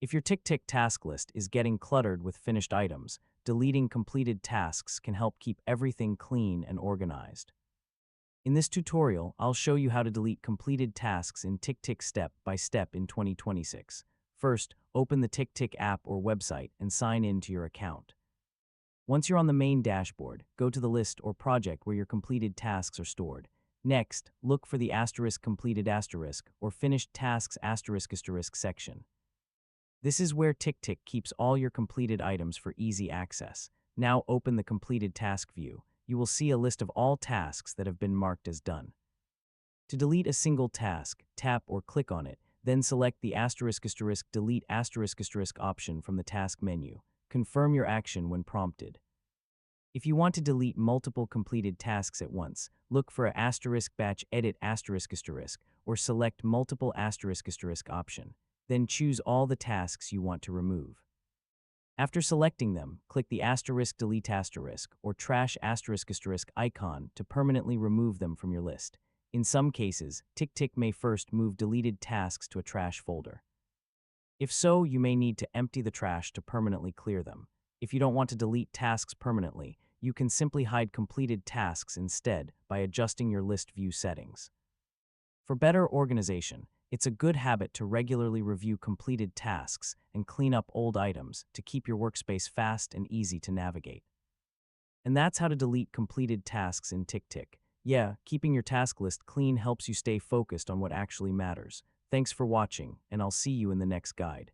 If your TickTick task list is getting cluttered with finished items, deleting completed tasks can help keep everything clean and organized. In this tutorial, I'll show you how to delete completed tasks in TickTick step by step in 2026. First, open the TickTick app or website and sign in to your account. Once you're on the main dashboard, go to the list or project where your completed tasks are stored. Next, look for the completed or finished tasks section. This is where TickTick keeps all your completed items for easy access. Now open the completed task view. You will see a list of all tasks that have been marked as done. To delete a single task, tap or click on it, then select the delete option from the task menu. Confirm your action when prompted. If you want to delete multiple completed tasks at once, look for a batch edit or select multiple option. Then choose all the tasks you want to remove. After selecting them, click the delete or trash icon to permanently remove them from your list. In some cases, TickTick may first move deleted tasks to a trash folder. If so, you may need to empty the trash to permanently clear them. If you don't want to delete tasks permanently, you can simply hide completed tasks instead by adjusting your list view settings. For better organization, it's a good habit to regularly review completed tasks and clean up old items to keep your workspace fast and easy to navigate. And that's how to delete completed tasks in TickTick. Yeah, keeping your task list clean helps you stay focused on what actually matters. Thanks for watching, and I'll see you in the next guide.